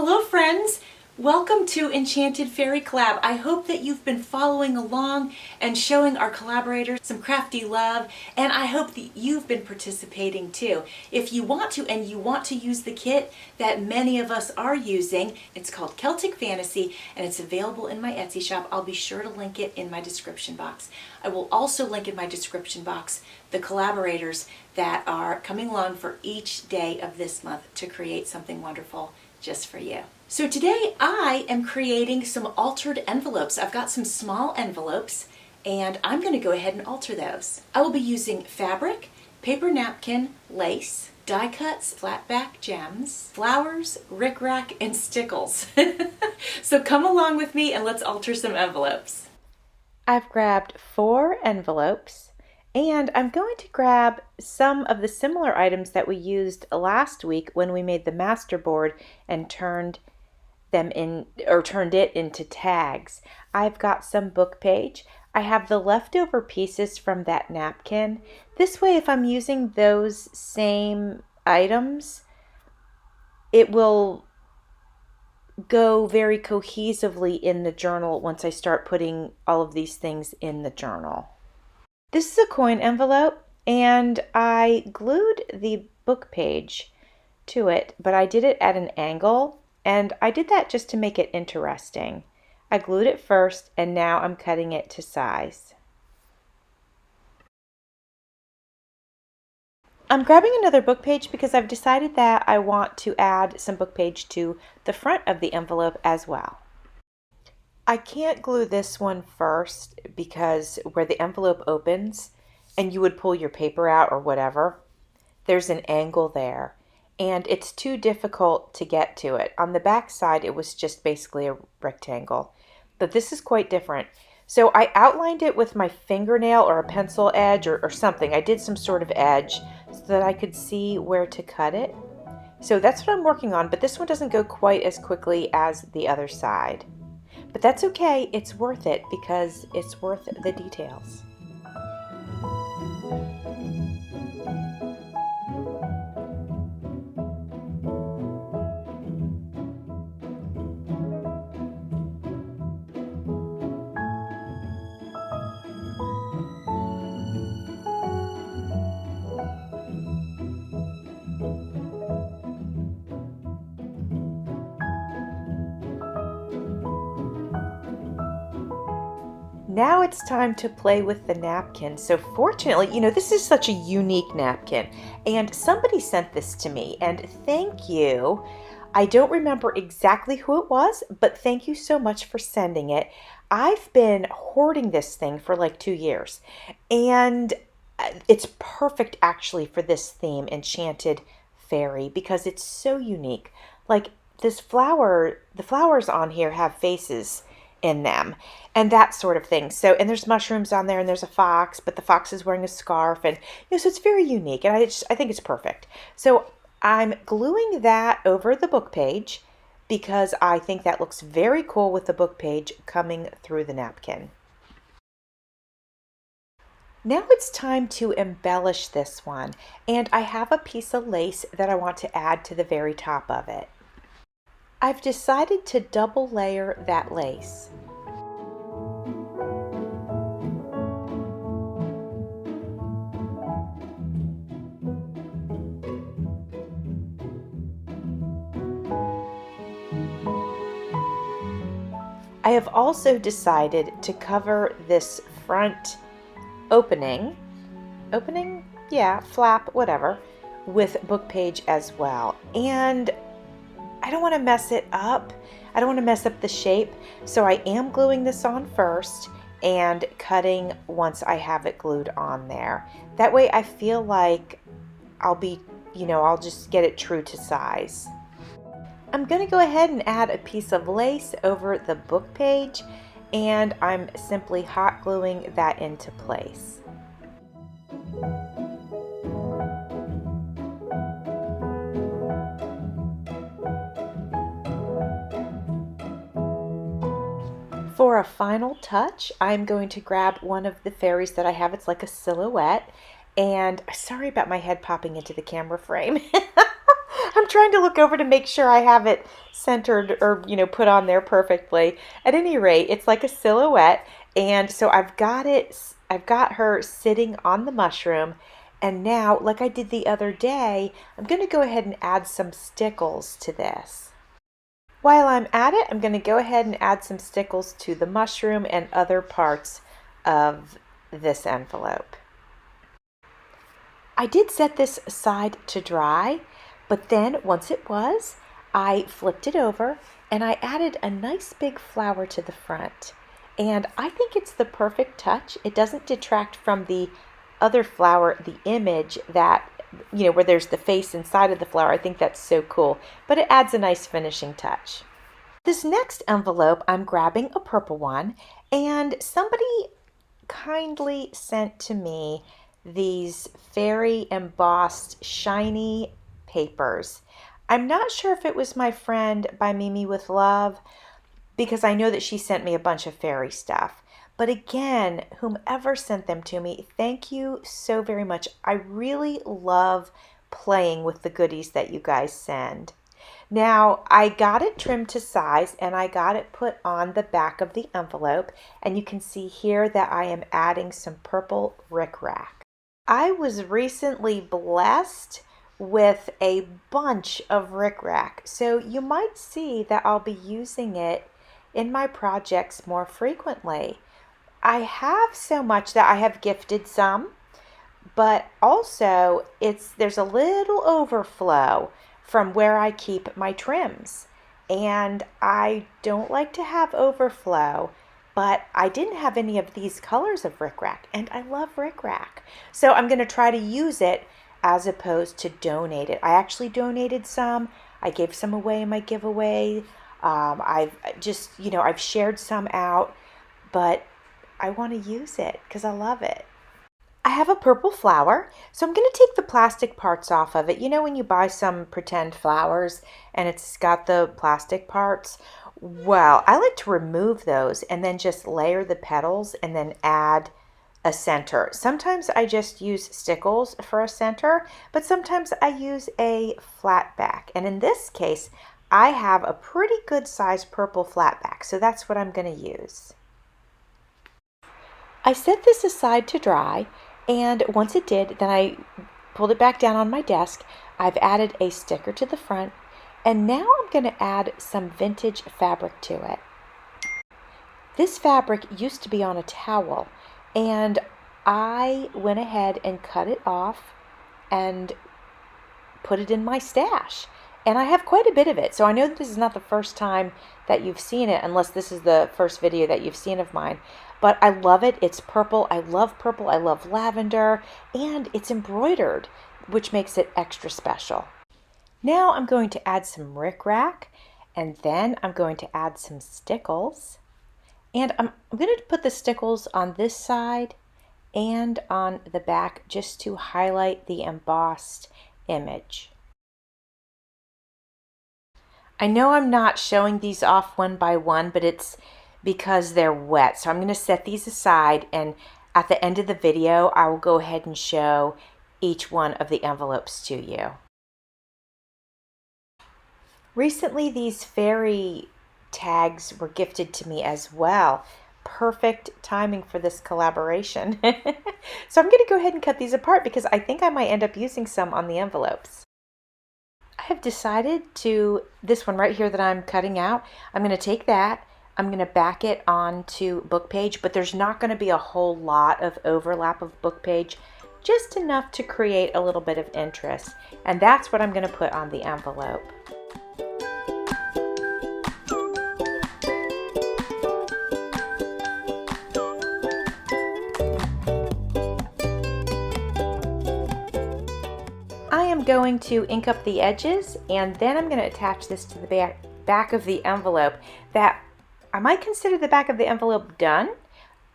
Hello friends! Welcome to Enchanted Fairy Collab. I hope that you've been following along and showing our collaborators some crafty love, and I hope that you've been participating too. If you want to and you want to use the kit that many of us are using, it's called Celtic Fantasy and it's available in my Etsy shop. I'll be sure to link it in my description box. I will also link in my description box the collaborators that are coming along for each day of this month to create something wonderful just for you. So today I am creating some altered envelopes. I've got some small envelopes and I'm going to go ahead and alter those. I will be using fabric, paper napkin, lace, die cuts, flat back gems, flowers, rickrack, and stickles. So come along with me and let's alter some envelopes. I've grabbed 4 envelopes and I'm going to grab some of the similar items that we used last week when we made the master board and turned it into tags. I've got some book page. I have the leftover pieces from that napkin. This way, if I'm using those same items, it will go very cohesively in the journal once I start putting all of these things in the journal. This is a coin envelope and I glued the book page to it, but I did it at an angle. And I did that just to make it interesting. I glued it first and now I'm cutting it to size. I'm grabbing another book page because I've decided that I want to add some book page to the front of the envelope as well. I can't glue this one first because where the envelope opens and you would pull your paper out or whatever, there's an angle there. And it's too difficult to get to it. On the back side, it was just basically a rectangle, but this is quite different. So I outlined it with my fingernail or a pencil edge or something. I did some sort of edge so that I could see where to cut it. So that's what I'm working on, but this one doesn't go quite as quickly as the other side. But that's okay, it's worth it because it's worth the details. Now it's time to play with the napkin. So fortunately, this is such a unique napkin and somebody sent this to me and thank you. I don't remember exactly who it was, but thank you so much for sending it. I've been hoarding this thing for like 2 years and it's perfect actually for this theme, Enchanted Fairy, because it's so unique. Like this flower, the flowers on here have faces in them and that sort of thing. So, and there's mushrooms on there and there's a fox, but the fox is wearing a scarf and so it's very unique and I think it's perfect. So I'm gluing that over the book page because I think that looks very cool with the book page coming through the napkin. Now it's time to embellish this one and I have a piece of lace that I want to add to the very top of it. I've decided to double layer that lace. I have also decided to cover this front flap, whatever, with book page as well. And I don't want to mess it up. I don't want to mess up the shape. So I am gluing this on first and cutting once I have it glued on there. That way I feel like I'll just get it true to size. I'm going to go ahead and add a piece of lace over the book page and I'm simply hot gluing that into place. For a final touch, I'm going to grab one of the fairies that I have. It's like a silhouette. And sorry about my head popping into the camera frame. I'm I'm trying to look over to make sure I have it centered or, put on there perfectly. At any rate, it's like a silhouette. And so I've got her sitting on the mushroom. And now, like I did the other day, I'm going to go ahead and add some stickles to this. While I'm at it, I'm going to go ahead and add some stickles to the mushroom and other parts of this envelope. I did set this aside to dry, but then once it was, I flipped it over and I added a nice big flower to the front. And I think it's the perfect touch. It doesn't detract from the other flower, the image that, where there's the face inside of the flower. I think that's so cool, but it adds a nice finishing touch. This next envelope, I'm grabbing a purple one, and somebody kindly sent to me these fairy embossed shiny papers. I'm not sure if it was my friend VanEe with Love, because I know that she sent me a bunch of fairy stuff. But again, whomever sent them to me, thank you so very much. I really love playing with the goodies that you guys send. Now, I got it trimmed to size and I got it put on the back of the envelope. And you can see here that I am adding some purple rickrack. I was recently blessed with a bunch of rickrack, so you might see that I'll be using it in my projects more frequently. I have so much that I have gifted some, but also there's a little overflow from where I keep my trims. And I don't like to have overflow, but I didn't have any of these colors of rickrack, and I love rickrack. So I'm going to try to use it as opposed to donate it. I actually donated some. I gave some away in my giveaway. I've shared some out, but I want to use it because I love it. I have a purple flower, so I'm going to take the plastic parts off of it. When you buy some pretend flowers and it's got the plastic parts? Well, I like to remove those and then just layer the petals and then add a center. Sometimes I just use stickles for a center, but sometimes I use a flat back. And in this case, I have a pretty good size purple flat back, so that's what I'm going to use. I set this aside to dry, and once it did, then I pulled it back down on my desk. I've added a sticker to the front, and now I'm going to add some vintage fabric to it. This fabric used to be on a towel, and I went ahead and cut it off and put it in my stash. And I have quite a bit of it, so I know this is not the first time that you've seen it, unless this is the first video that you've seen of mine. But I love it. It's purple. I love purple. I love lavender. And it's embroidered, which makes it extra special. Now I'm going to add some rickrack, and then I'm going to add some stickles. And I'm going to put the stickles on this side and on the back just to highlight the embossed image. I know I'm not showing these off one by one, but it's because they're wet. So I'm going to set these aside, and at the end of the video, I will go ahead and show each one of the envelopes to you. Recently, these fairy tags were gifted to me as well. Perfect timing for this collaboration. So I'm going to go ahead and cut these apart because I think I might end up using some on the envelopes. I have decided this one right here that I'm cutting out, I'm going to take that, I'm going to back it onto book page, but there's not going to be a whole lot of overlap of book page, just enough to create a little bit of interest. And that's what I'm going to put on the envelope. I am going to ink up the edges, and then I'm going to attach this to the back of the envelope. That I might consider the back of the envelope done.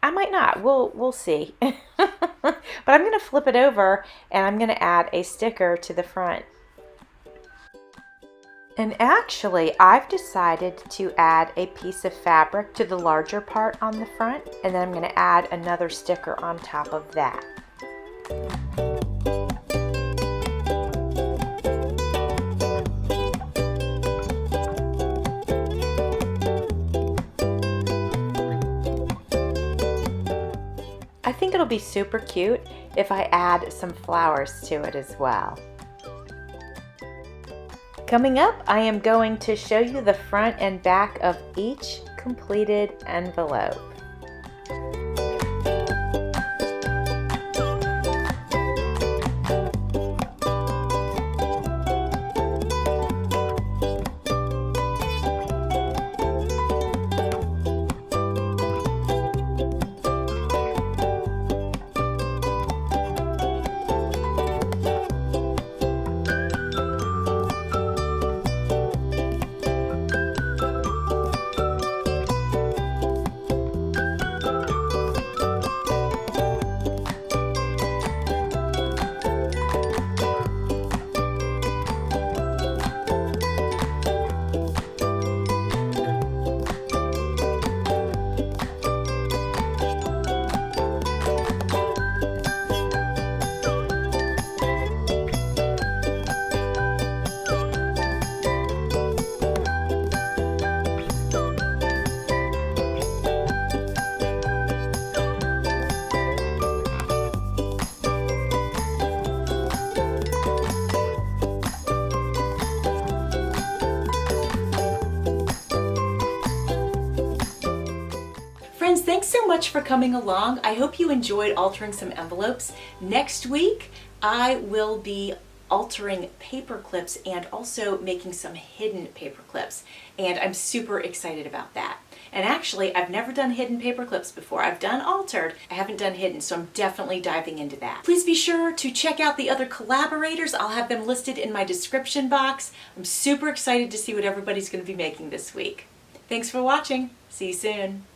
I might not. We'll see. But I'm going to flip it over, and I'm going to add a sticker to the front. And actually, I've decided to add a piece of fabric to the larger part on the front, and then I'm going to add another sticker on top of that. think it'll be super cute if I add some flowers to it as well. Coming up, I am going to show you the front and back of each completed envelope. Friends, thanks so much for coming along. I hope you enjoyed altering some envelopes. Next week, I will be altering paper clips and also making some hidden paper clips. And I'm super excited about that. And actually, I've never done hidden paper clips before. I've done altered, I haven't done hidden, so I'm definitely diving into that. Please be sure to check out the other collaborators. I'll have them listed in my description box. I'm super excited to see what everybody's going to be making this week. Thanks for watching. See you soon.